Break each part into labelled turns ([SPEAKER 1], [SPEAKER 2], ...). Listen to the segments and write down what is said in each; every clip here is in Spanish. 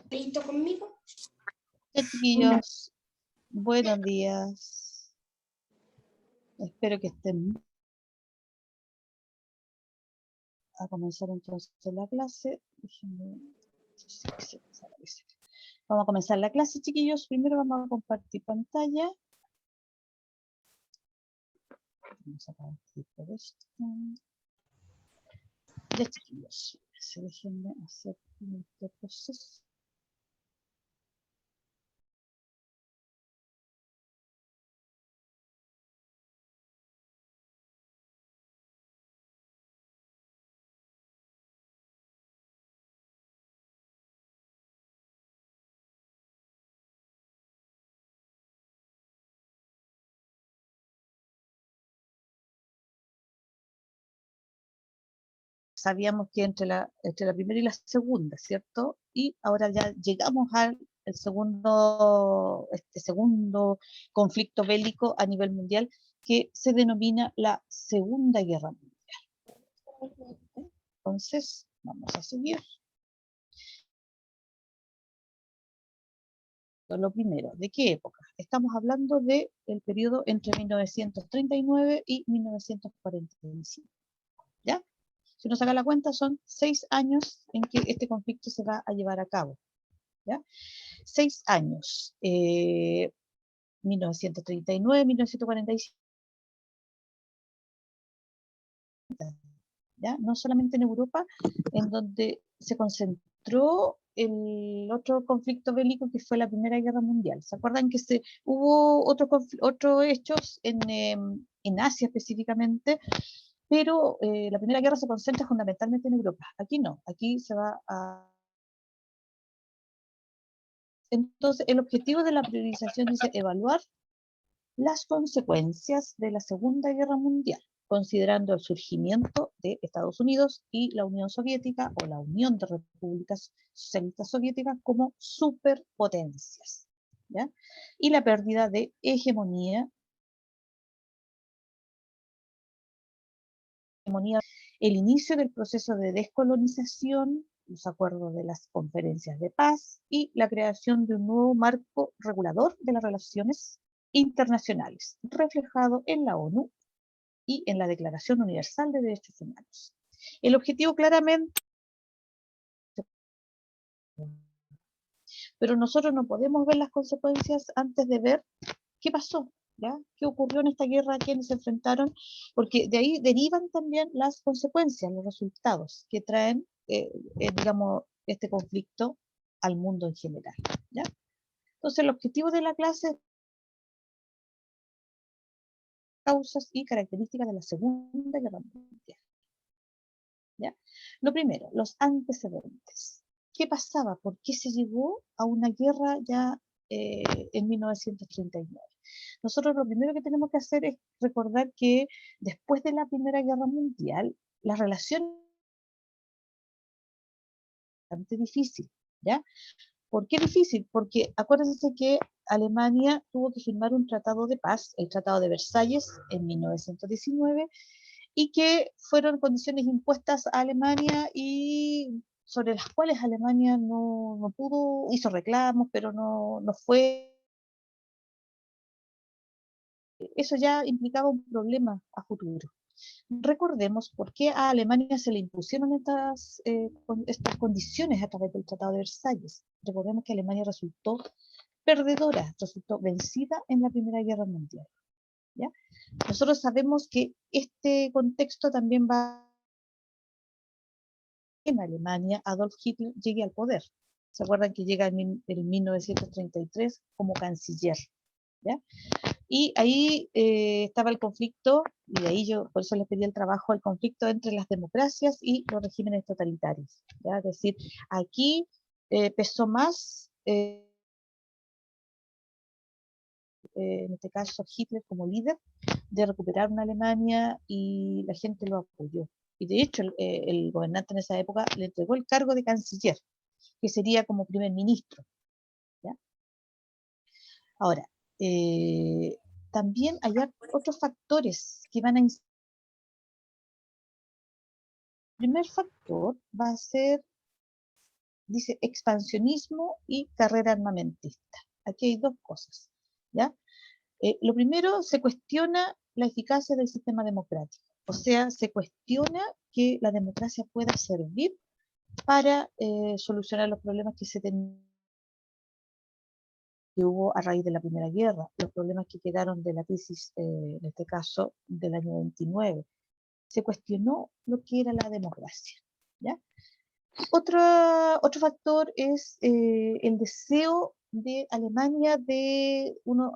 [SPEAKER 1] papelito conmigo?
[SPEAKER 2] Chiquillos, buenos días. Espero que estén a comenzar entonces la clase. Vamos a comenzar la clase, chiquillos. Primero vamos a compartir pantalla. Vamos a compartir por esto. Ya, chiquillos. Déjenme hacer este proceso. Sabíamos que entre la primera y la segunda, ¿cierto? Y ahora ya llegamos al segundo conflicto bélico a nivel mundial, que se denomina la Segunda Guerra Mundial. Entonces, vamos a seguir. Lo primero, ¿de qué época? Estamos hablando del periodo entre 1939 y 1945. ¿Ya? Si uno saca la cuenta, son 6 años en que este conflicto se va a llevar a cabo. ¿Ya? 6 años. 1939, 1945. ¿Ya? No solamente en Europa, en donde se concentró el otro conflicto bélico que fue la Primera Guerra Mundial. ¿Se acuerdan que hubo otros hechos en Asia específicamente? Pero la Primera Guerra se concentra fundamentalmente en Europa. Aquí no, aquí se va a... Entonces, el objetivo de la priorización dice evaluar las consecuencias de la Segunda Guerra Mundial, considerando el surgimiento de Estados Unidos y la Unión Soviética o la Unión de Repúblicas Socialistas Soviéticas como superpotencias, ¿ya? Y la pérdida de hegemonía, el inicio del proceso de descolonización, los acuerdos de las conferencias de paz y la creación de un nuevo marco regulador de las relaciones internacionales, reflejado en la ONU y en la Declaración Universal de Derechos Humanos. El objetivo claramente, pero nosotros no podemos ver las consecuencias antes de ver qué pasó, ¿ya? ¿Qué ocurrió en esta guerra? ¿A quiénes se enfrentaron? Porque de ahí derivan también las consecuencias, los resultados que traen, digamos, este conflicto al mundo en general, ¿ya? Entonces, el objetivo de la clase es causas y características de la Segunda Guerra Mundial, ¿ya? Lo primero, los antecedentes. ¿Qué pasaba? ¿Por qué se llegó a una guerra ya en 1939? Nosotros lo primero que tenemos que hacer es recordar que después de la Primera Guerra Mundial, las relaciones bastante difícil, ¿ya? ¿Por qué difícil? Porque acuérdense que Alemania tuvo que firmar un tratado de paz, el Tratado de Versalles, en 1919, y que fueron condiciones impuestas a Alemania y sobre las cuales Alemania no pudo, hizo reclamos, pero no fue. Eso ya implicaba un problema a futuro. Recordemos por qué a Alemania se le impusieron estas condiciones a través del Tratado de Versalles. Recordemos que Alemania resultó perdedora, resultó vencida en la Primera Guerra Mundial, ¿ya? Nosotros sabemos que este contexto también va en Alemania, Adolf Hitler llegue al poder. ¿Se acuerdan que llega en 1933 como canciller? ¿Ya? Y ahí estaba el conflicto, y de ahí yo por eso les pedí el trabajo, el conflicto entre las democracias y los regímenes totalitarios, ¿ya? Es decir, aquí pesó más, en este caso Hitler como líder, de recuperar una Alemania, y la gente lo apoyó. Y de hecho el gobernante en esa época le entregó el cargo de canciller, que sería como primer ministro, ¿ya? Ahora, también hay otros factores que van a... El primer factor va a ser dice expansionismo y carrera armamentista. Aquí hay dos cosas, ¿ya? Lo primero, se cuestiona la eficacia del sistema democrático. O sea, se cuestiona que la democracia pueda servir para solucionar los problemas que hubo a raíz de la Primera Guerra, los problemas que quedaron de la crisis, en este caso, del año 29. Se cuestionó lo que era la democracia, ¿ya? Otro factor es el deseo de Alemania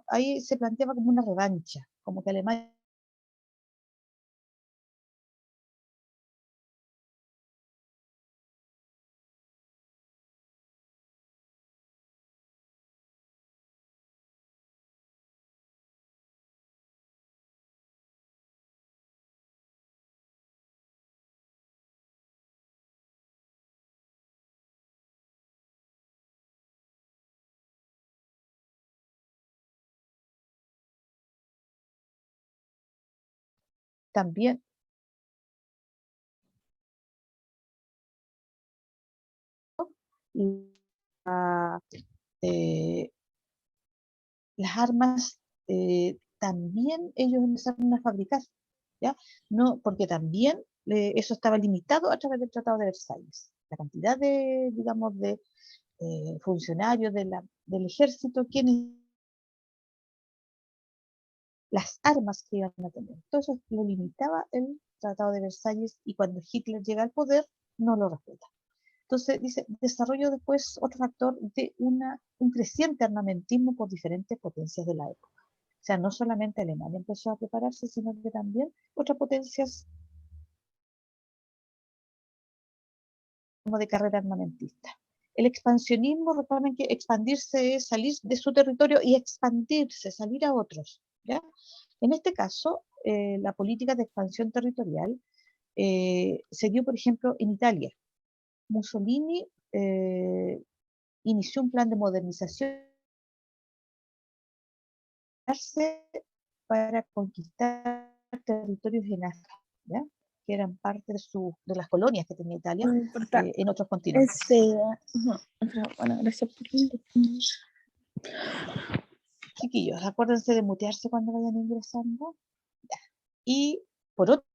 [SPEAKER 2] ahí se planteaba como una revancha, como que Alemania también, la, eh, las armas también ellos empezaron a fabricar, ¿ya? No, porque también eso estaba limitado a través del Tratado de Versalles. La cantidad de, digamos, de funcionarios del ejército, quienes las armas que iban a tener. Todo eso lo limitaba el Tratado de Versalles y cuando Hitler llega al poder no lo respeta. Entonces dice, desarrollo después otro factor de un creciente armamentismo por diferentes potencias de la época. O sea, no solamente Alemania empezó a prepararse, sino que también otras potencias como de carrera armamentista. El expansionismo, recuerden que expandirse es salir de su territorio y expandirse, salir a otros, ¿ya? En este caso, la política de expansión territorial se dio, por ejemplo, en Italia. Mussolini inició un plan de modernización para conquistar territorios en África, ¿ya? Que eran parte de las colonias que tenía Italia
[SPEAKER 1] No importa.
[SPEAKER 2] en otros continentes.
[SPEAKER 1] Pero, bueno, gracias por
[SPEAKER 2] Chiquillos, acuérdense de mutearse cuando vayan ingresando. Ya. Y por otro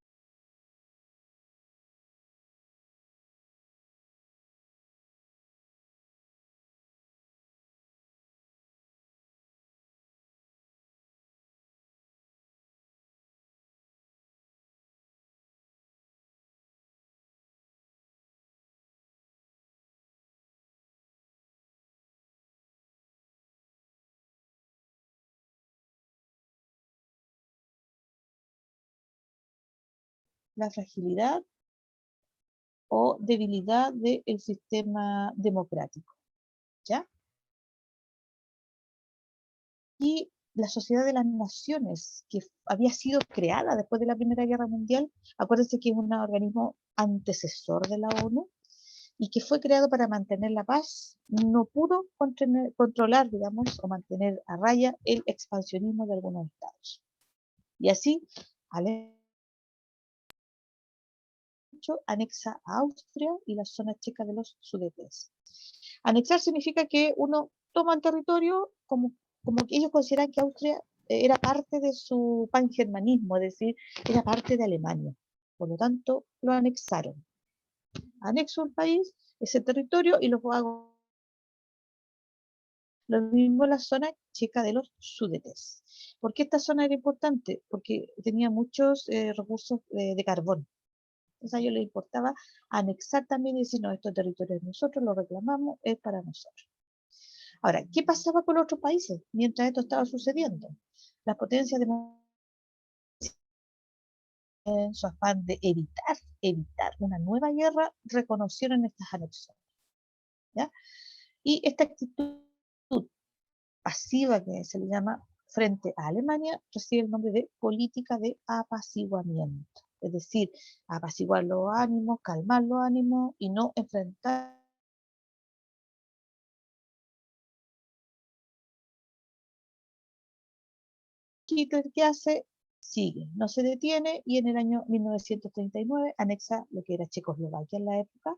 [SPEAKER 2] la fragilidad o debilidad del sistema democrático, ¿ya? Y la Sociedad de las Naciones, que había sido creada después de la Primera Guerra Mundial, acuérdense que es un organismo antecesor de la ONU y que fue creado para mantener la paz, no pudo controlar, digamos, o mantener a raya el expansionismo de algunos estados. Y así, anexa a Austria y la zona checa de los Sudetes. Anexar significa que uno toma el territorio como que ellos consideran que Austria era parte de su pangermanismo, es decir, era parte de Alemania. Por lo tanto, lo anexaron. Anexo un país, ese territorio, y lo hago lo mismo en la zona checa de los Sudetes. ¿Por qué esta zona era importante? Porque tenía muchos recursos de carbón. Entonces a ellos les importaba anexar también y decir, no, estos territorios nosotros lo reclamamos, es para nosotros. Ahora, ¿qué pasaba con los otros países mientras esto estaba sucediendo? Las potencias en su afán de evitar una nueva guerra, reconocieron estas anexiones, ¿ya? Y esta actitud pasiva que se le llama frente a Alemania recibe el nombre de política de apaciguamiento. Es decir, apaciguar los ánimos, calmar los ánimos y no enfrentar. Hitler, ¿qué hace? Sigue, no se detiene y en el año 1939 anexa lo que era Checoslovaquia en la época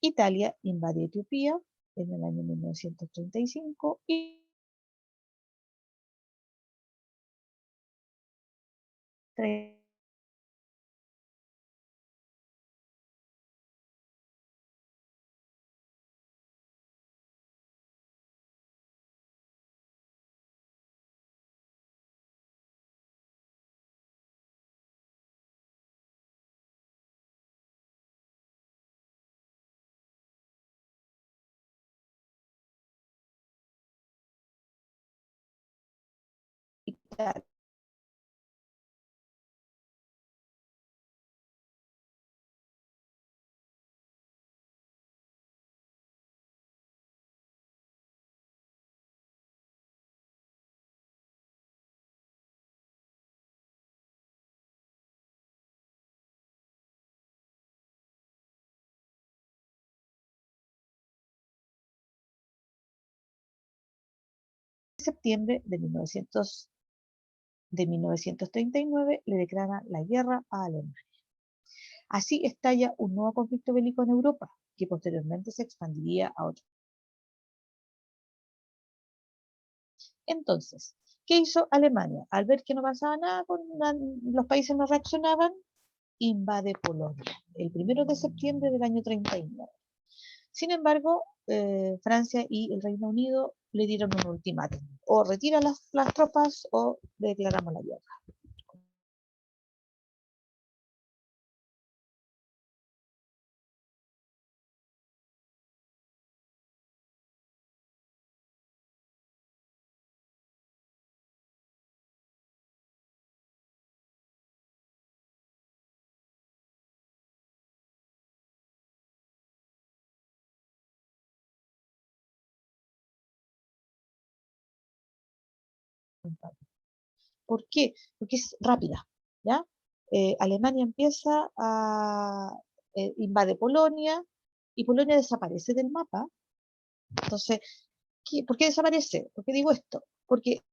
[SPEAKER 2] Italia invade Etiopía en el año 1935 y Italia. Septiembre de 1939 le declara la guerra a Alemania. Así estalla un nuevo conflicto bélico en Europa, que posteriormente se expandiría a otros. Entonces, ¿qué hizo Alemania? Al ver que no pasaba nada, los países no reaccionaban, invade Polonia, el 1 de septiembre del año 39. Sin embargo, Francia y el Reino Unido le dieron un ultimátum: o retira las tropas o le declaramos la guerra. ¿Por qué? Porque es rápida, ¿ya? Alemania empieza a invade Polonia y Polonia desaparece del mapa. Entonces, ¿por qué desaparece? ¿Por qué digo esto? Porque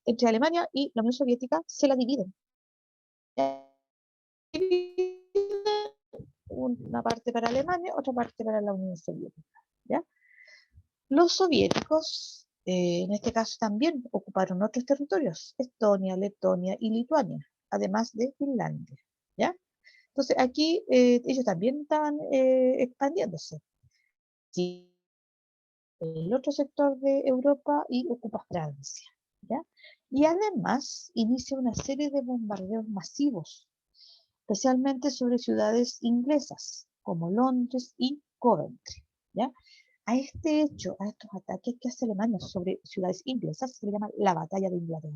[SPEAKER 2] entre Alemania y la Unión Soviética se la dividen. Una parte para Alemania, otra parte para la Unión Soviética, ¿ya? Los soviéticos, en este caso, también ocuparon otros territorios: Estonia, Letonia y Lituania, además de Finlandia, ¿ya? Entonces aquí ellos también estaban expandiéndose. Sí, el otro sector de Europa y ocupa Francia, ¿ya? Y además inicia una serie de bombardeos masivos, especialmente sobre ciudades inglesas como Londres y Coventry, ¿ya? A este hecho, a estos ataques que hace Alemania sobre ciudades inglesas, se le llama la Batalla de Inglaterra.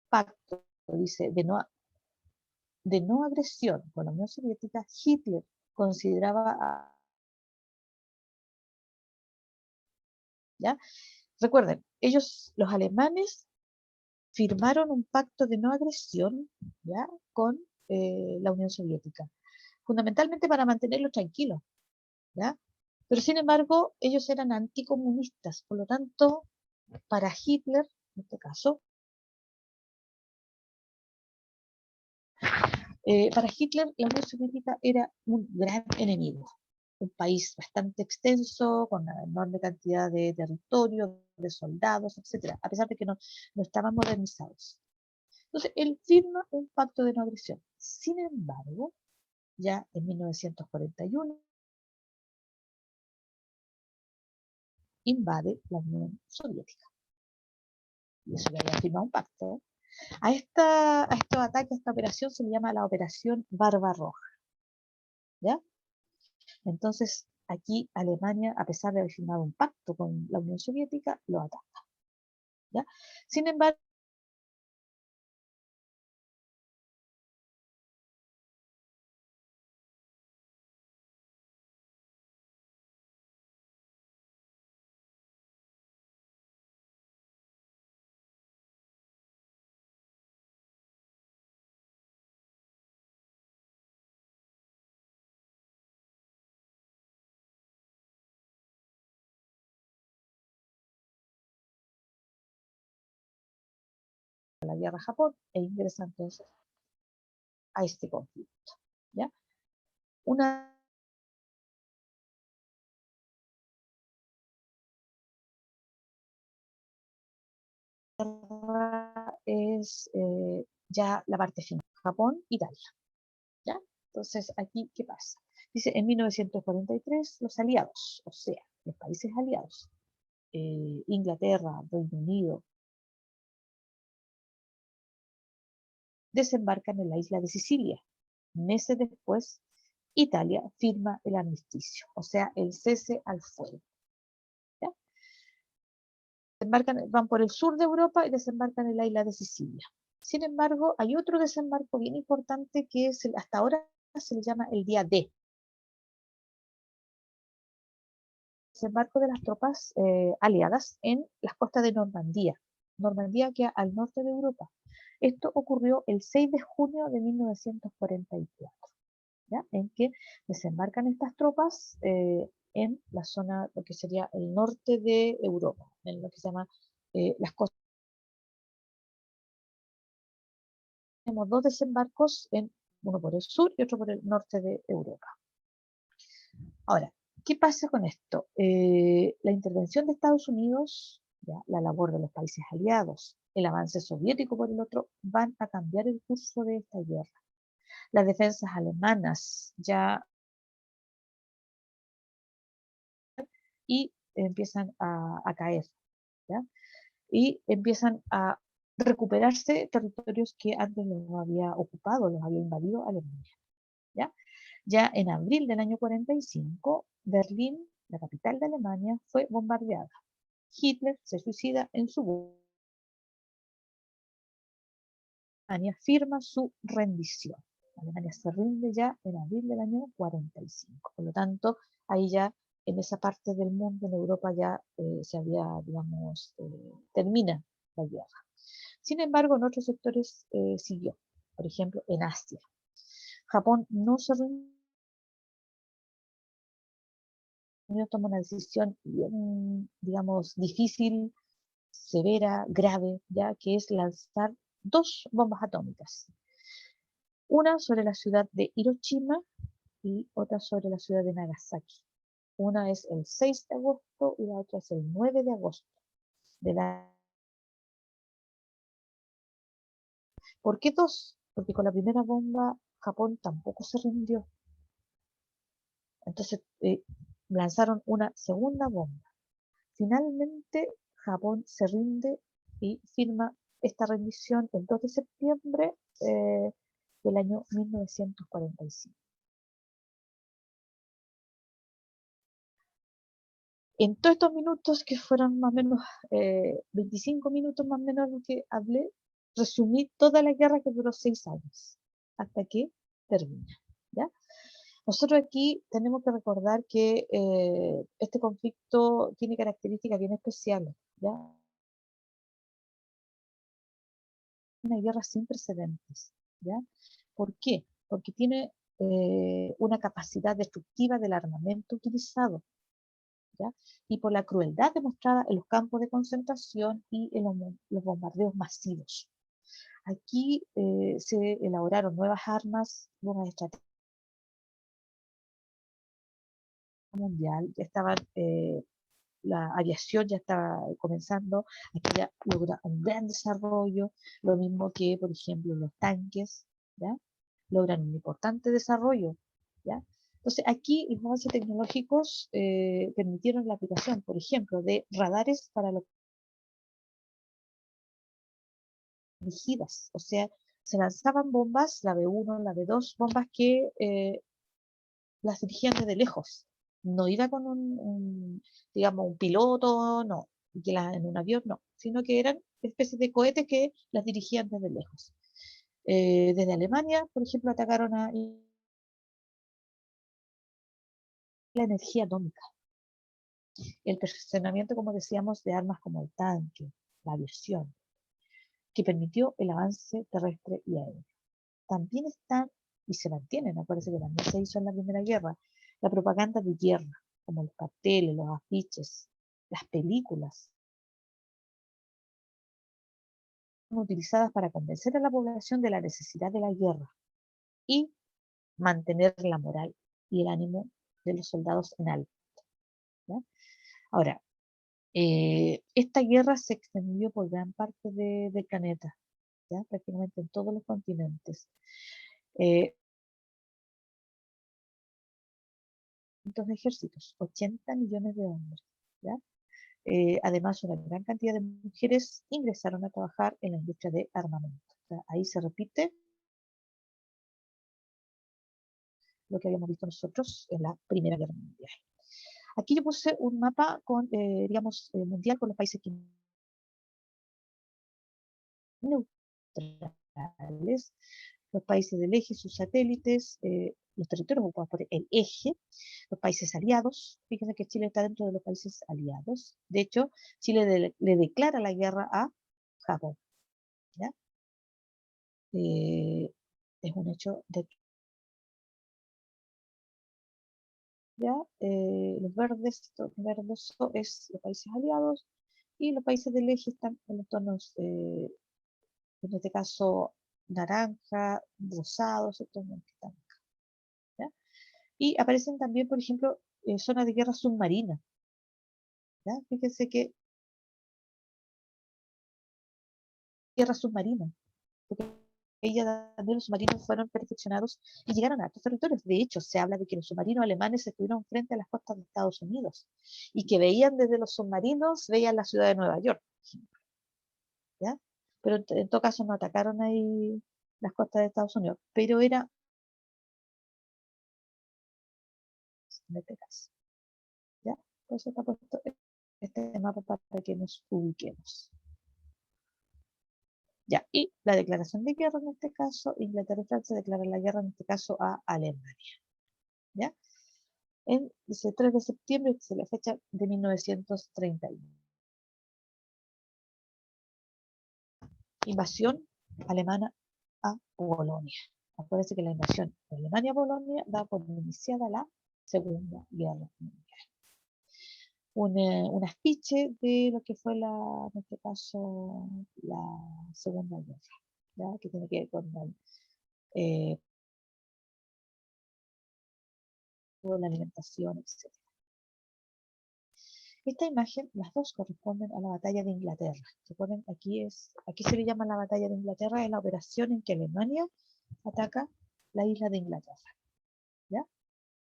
[SPEAKER 2] Pacto, dice, de no agresión con la Unión Soviética. Hitler consideraba, ¿ya? Recuerden, los alemanes, firmaron un pacto de no agresión, ¿ya? Con la Unión Soviética, fundamentalmente para mantenerlos tranquilos, ¿ya? Pero sin embargo, ellos eran anticomunistas, por lo tanto, para Hitler, en este caso, para Hitler la Unión Soviética era un gran enemigo, un país bastante extenso, con una enorme cantidad de territorio, de soldados, etcétera, a pesar de que no estaban modernizados. Entonces, él firma un pacto de no agresión. Sin embargo, ya en 1941 invade la Unión Soviética. Y eso ya había firmado un pacto. A estos ataques, a esta operación se le llama la Operación Barbarroja, ¿ya? Entonces, aquí Alemania, a pesar de haber firmado un pacto con la Unión Soviética, lo ataca, ¿ya? Sin embargo, la guerra a Japón e ingresa entonces a este conflicto. ¿Ya? Una guerra es ya la parte final, Japón, Italia. ¿Ya? Entonces, aquí, ¿qué pasa? Dice, en 1943, los aliados, o sea, los países aliados, Inglaterra, Reino Unido, desembarcan en la isla de Sicilia. Meses después, Italia firma el armisticio, o sea, el cese al fuego. ¿Ya? Van por el sur de Europa y desembarcan en la isla de Sicilia. Sin embargo, hay otro desembarco bien importante que es hasta ahora se le llama el día D. Desembarco de las tropas aliadas en las costas de Normandía. Normandía queda al norte de Europa. Esto ocurrió el 6 de junio de 1944, ¿ya? En que desembarcan estas tropas en la zona, lo que sería el norte de Europa, en lo que se llama las costas. Tenemos dos desembarcos, uno por el sur y otro por el norte de Europa. Ahora, ¿qué pasa con esto? La intervención de Estados Unidos, ¿ya? La labor de los países aliados, el avance soviético por el otro, van a cambiar el curso de esta guerra. Las defensas alemanas ya y empiezan a caer, ¿ya? Y empiezan a recuperarse territorios que antes los había ocupado, los había invadido Alemania, ¿ya? Ya en abril del año 45, Berlín, la capital de Alemania, fue bombardeada. Hitler se suicida en su Alemania, firma su rendición. Alemania se rinde ya en abril del año 45. Por lo tanto, ahí ya en esa parte del mundo, en Europa, ya se había, digamos, termina la guerra. Sin embargo, en otros sectores siguió. Por ejemplo, en Asia. Japón no se rindió, toma una decisión bien, digamos, difícil, severa, grave, ya que es lanzar dos bombas atómicas. Una sobre la ciudad de Hiroshima y otra sobre la ciudad de Nagasaki. Una es el 6 de agosto y la otra es el 9 de agosto. ¿Por qué dos? Porque con la primera bomba Japón tampoco se rindió. Entonces lanzaron una segunda bomba. Finalmente Japón se rinde y firma esta rendición el 2 de septiembre del año 1945. En todos estos minutos, que fueron más o menos 25 minutos más o menos lo que hablé, resumí toda la guerra que duró 6 años, hasta que termina, ¿ya? Nosotros aquí tenemos que recordar que este conflicto tiene características bien especiales, ¿ya? Una guerra sin precedentes, ¿ya? ¿Por qué? Porque tiene una capacidad destructiva del armamento utilizado, ¿ya? Y por la crueldad demostrada en los campos de concentración y en los bombardeos masivos. Aquí se elaboraron nuevas armas, nuevas estrategias mundial, ya estaban, la aviación ya estaba comenzando, aquí ya logra un gran desarrollo, lo mismo que, por ejemplo, los tanques, ¿ya? Logran un importante desarrollo, ¿ya? Entonces, aquí los avances tecnológicos permitieron la aplicación, por ejemplo, de radares para los dirigidas, o sea, se lanzaban bombas, la B1, la B2, bombas que las dirigían desde lejos. No iba con digamos, un piloto, no, que en un avión, no, sino que eran especies de cohetes que las dirigían desde lejos. Desde Alemania, por ejemplo, atacaron a la energía atómica, el perfeccionamiento, como decíamos, de armas como el tanque, la aviación, que permitió el avance terrestre y aéreo. También están, y se mantienen, acuérdense que también se hizo en la Primera Guerra, la propaganda de guerra, como los carteles, los afiches, las películas, utilizadas para convencer a la población de la necesidad de la guerra y mantener la moral y el ánimo de los soldados en alto. ¿Ya? Ahora, esta guerra se extendió por gran parte del planeta, ¿ya? Prácticamente en todos los continentes. Dos ejércitos, 80 millones de hombres. ¿Ya? Además, una gran cantidad de mujeres ingresaron a trabajar en la industria de armamento. O sea, ahí se repite lo que habíamos visto nosotros en la Primera Guerra Mundial. Aquí yo puse un mapa con, digamos, mundial con los países que neutrales, los países del eje, sus satélites, los territorios ocupados por el eje, los países aliados. Fíjense que Chile está dentro de los países aliados. De hecho, Chile le declara la guerra a Japón. ¿Ya? Es un hecho de ¿ya? Los verdes, verdoso es los países aliados y los países del eje están en los tonos, en este caso, naranja, rosados, estos que están acá, ¿ya? Y aparecen también, por ejemplo, zonas de guerra submarina, ¿ya? Fíjense que guerra submarina, porque ella también los submarinos fueron perfeccionados y llegaron a estos territorios. De hecho, se habla de que los submarinos alemanes estuvieron frente a las costas de Estados Unidos y que veían desde los submarinos, veían la ciudad de Nueva York, ¿ya? Pero en todo caso no atacaron ahí las costas de Estados Unidos, pero era en este caso, ¿ya? Por eso está puesto este mapa para que nos ubiquemos. Ya, y la declaración de guerra en este caso, Inglaterra y Francia declaran la guerra en este caso a Alemania, ¿ya? Dice 3 de septiembre, que es la fecha de 1931. Invasión alemana a Polonia. Acuérdense que la invasión de Alemania a Polonia da por iniciada la Segunda Guerra Mundial. Un afiche de lo que fue en este caso, la Segunda Guerra, ¿ya? Que tiene que ver con eh, la alimentación, etc. Esta imagen, las dos corresponden a la batalla de Inglaterra. Recuerden, aquí se le llama la batalla de Inglaterra, es la operación en que Alemania ataca la isla de Inglaterra. ¿Ya?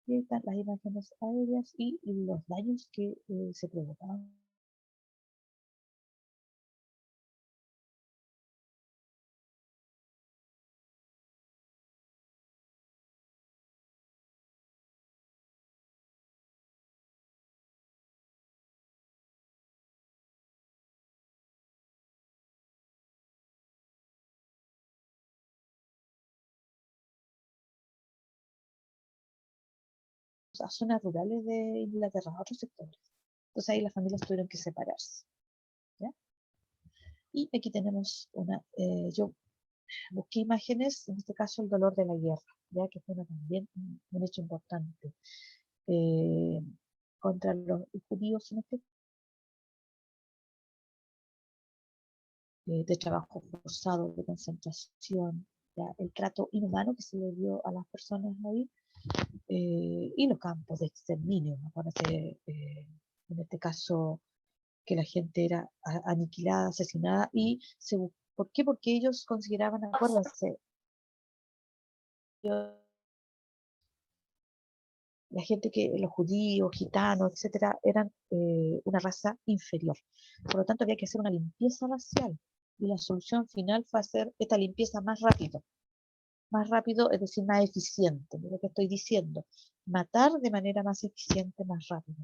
[SPEAKER 2] Y ahí están las imágenes aéreas y los daños que se provocaron. A zonas rurales de Inglaterra, a otros sectores. Entonces ahí las familias tuvieron que separarse. ¿Ya? Y aquí tenemos yo busqué imágenes, en este caso el dolor de la guerra, ya que fue también un hecho importante eh, contra los judíos en este de trabajo forzado, de concentración, ya, el trato inhumano que se le dio a las personas ahí y los campos de exterminio, ¿no? En este caso que la gente era aniquilada, asesinada y ¿por qué? Porque ellos consideraban, acuérdense, la gente los judíos, gitanos, etcétera, eran una raza inferior. Por lo tanto, había que hacer una limpieza racial y la solución final fue hacer esta limpieza más rápido. Más rápido, es decir, más eficiente, es lo que estoy diciendo. Matar de manera más eficiente, más rápido.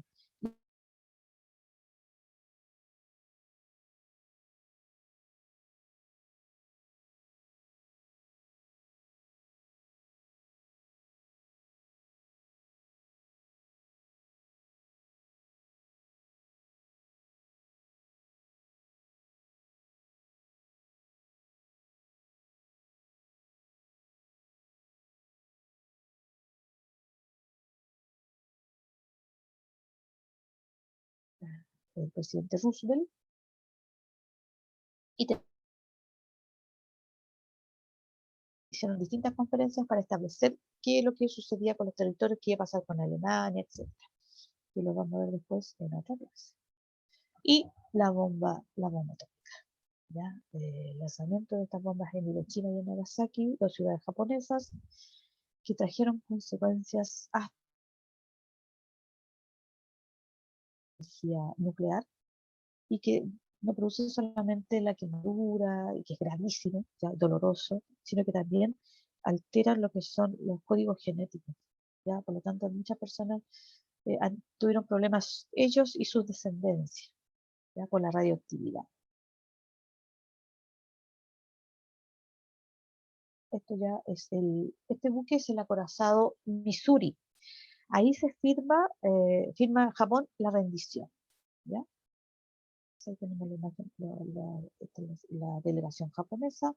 [SPEAKER 2] El presidente Roosevelt y hicieron distintas conferencias para establecer qué es lo que sucedía con los territorios, qué iba a pasar con Alemania, etc. Y lo vamos a ver después en otra clase. Y la bomba atómica. ¿Ya? El lanzamiento de estas bombas en Hiroshima y en Nagasaki, dos ciudades japonesas, que trajeron consecuencias hasta la energía nuclear y que no produce solamente la quemadura, y que es gravísimo, ya doloroso, sino que también altera lo que son los códigos genéticos. ¿Ya? Por lo tanto, muchas personas tuvieron problemas ellos y sus descendencias, ¿ya? Por la radioactividad. Esto ya es este buque es el acorazado Missouri. Ahí se firma Japón la rendición, ¿ya? Ahí tenemos la imagen, la delegación japonesa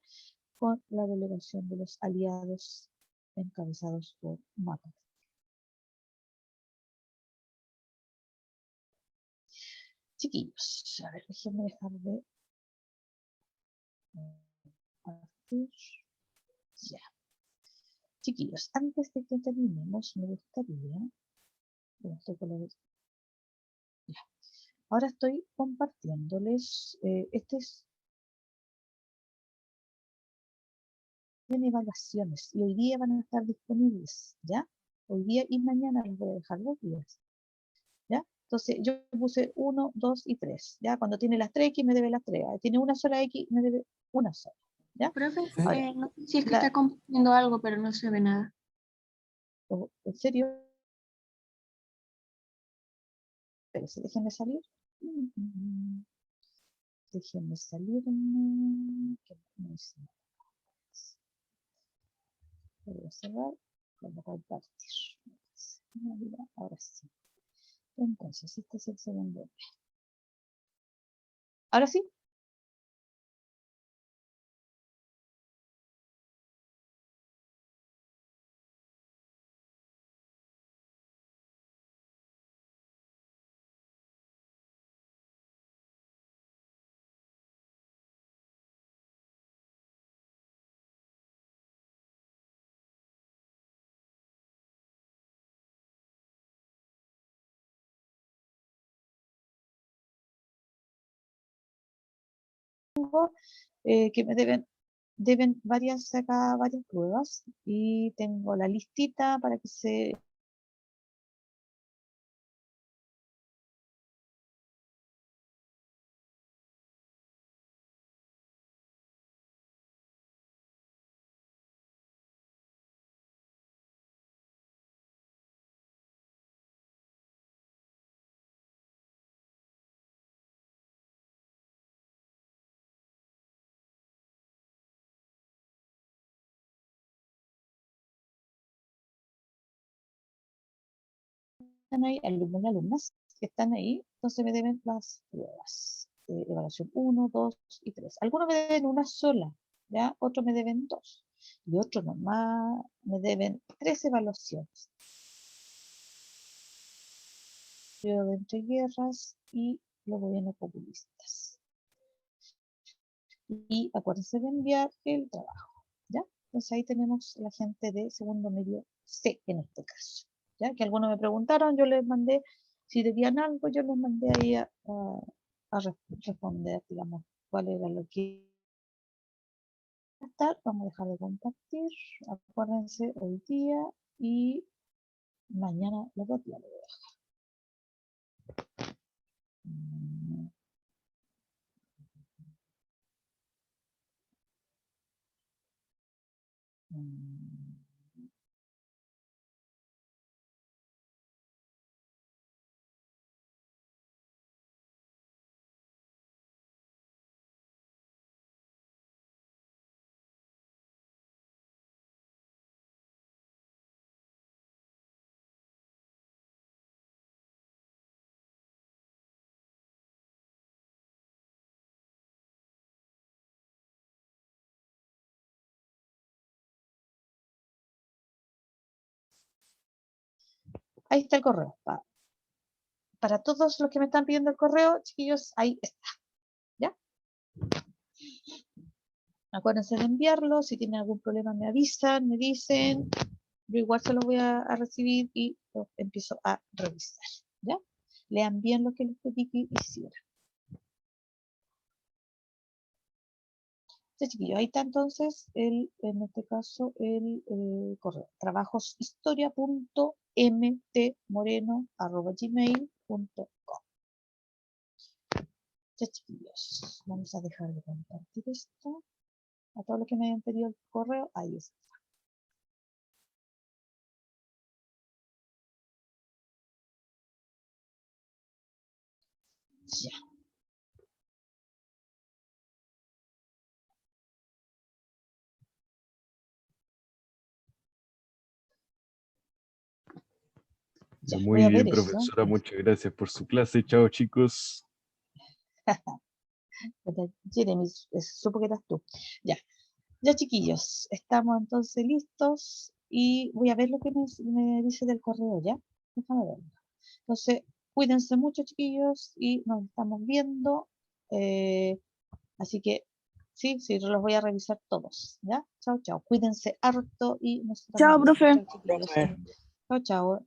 [SPEAKER 2] con la delegación de los aliados encabezados por Makarov. Chiquillos, a ver, déjenme dejar de partir. Ya. Chiquillos, antes de que terminemos, me gustaría. Ya. Ahora estoy compartiéndoles. En evaluaciones y hoy día van a estar disponibles, ¿ya? Hoy día y mañana les voy a dejar 2 días, ¿ya? Entonces yo puse 1, 2 y 3, ¿ya? Cuando tiene las 3X me debe las 3, tiene una sola X me debe una sola, ¿ya?
[SPEAKER 3] Profe,
[SPEAKER 2] Ahora,
[SPEAKER 3] no sé si es que está compartiendo algo, pero no se ve nada.
[SPEAKER 2] ¿en serio? Espérense, déjenme salir. Déjenme salir. Que no sé. Voy a cerrar. Voy a compartir. Ahora sí. Entonces, este es el segundo. Ahora sí. Que me deben varias pruebas y tengo la listita para que se están ahí, alumnos y alumnas que están ahí, entonces me deben las pruebas. Evaluación 1, 2 y 3. Algunos me deben una sola, ¿ya? Otros me deben 2. Y otros nomás me deben 3 evaluaciones. Periodo de entreguerras y los gobiernos populistas. Y acuérdense de enviar el trabajo, ¿ya? Entonces ahí tenemos la gente de segundo medio C en este caso, ¿ya? Que algunos me preguntaron, yo les mandé, si debían algo, yo les mandé ahí a responder, digamos, cuál era lo que estar. Vamos a dejar de compartir, acuérdense hoy día y mañana los 2 días lo voy a dejar. Ahí está el correo. Para todos los que me están pidiendo el correo, chiquillos, ahí está. ¿Ya? Acuérdense de enviarlo. Si tienen algún problema me avisan, me dicen. Yo igual se los voy a recibir y los empiezo a revisar. ¿Ya? Lean bien lo que les pedí que hicieran. Sí, chiquillos, ahí está entonces en este caso el correo. trabajoshistoria.mtmoreno@gmail.com. Ya, chiquillos, vamos a dejar de compartir esto. A todos los que me hayan pedido el correo, ahí está. Ya. Ya,
[SPEAKER 4] Muy
[SPEAKER 2] voy a
[SPEAKER 4] bien,
[SPEAKER 2] ver eso.
[SPEAKER 4] profesora, muchas gracias por su clase. Chao, chicos.
[SPEAKER 2] Jeremy, supo que eras tú. Ya, ya, chiquillos, estamos entonces listos y voy a ver lo que me dice del correo, ¿ya? Déjame verlo. Entonces, cuídense mucho, chiquillos, y nos estamos viendo. Así que, sí, los voy a revisar todos, ¿ya? Chao, chao. Cuídense harto y nos estamos
[SPEAKER 1] Chao,
[SPEAKER 2] viendo.
[SPEAKER 1] profe.
[SPEAKER 2] Chao, chiquillos. Chao, chao.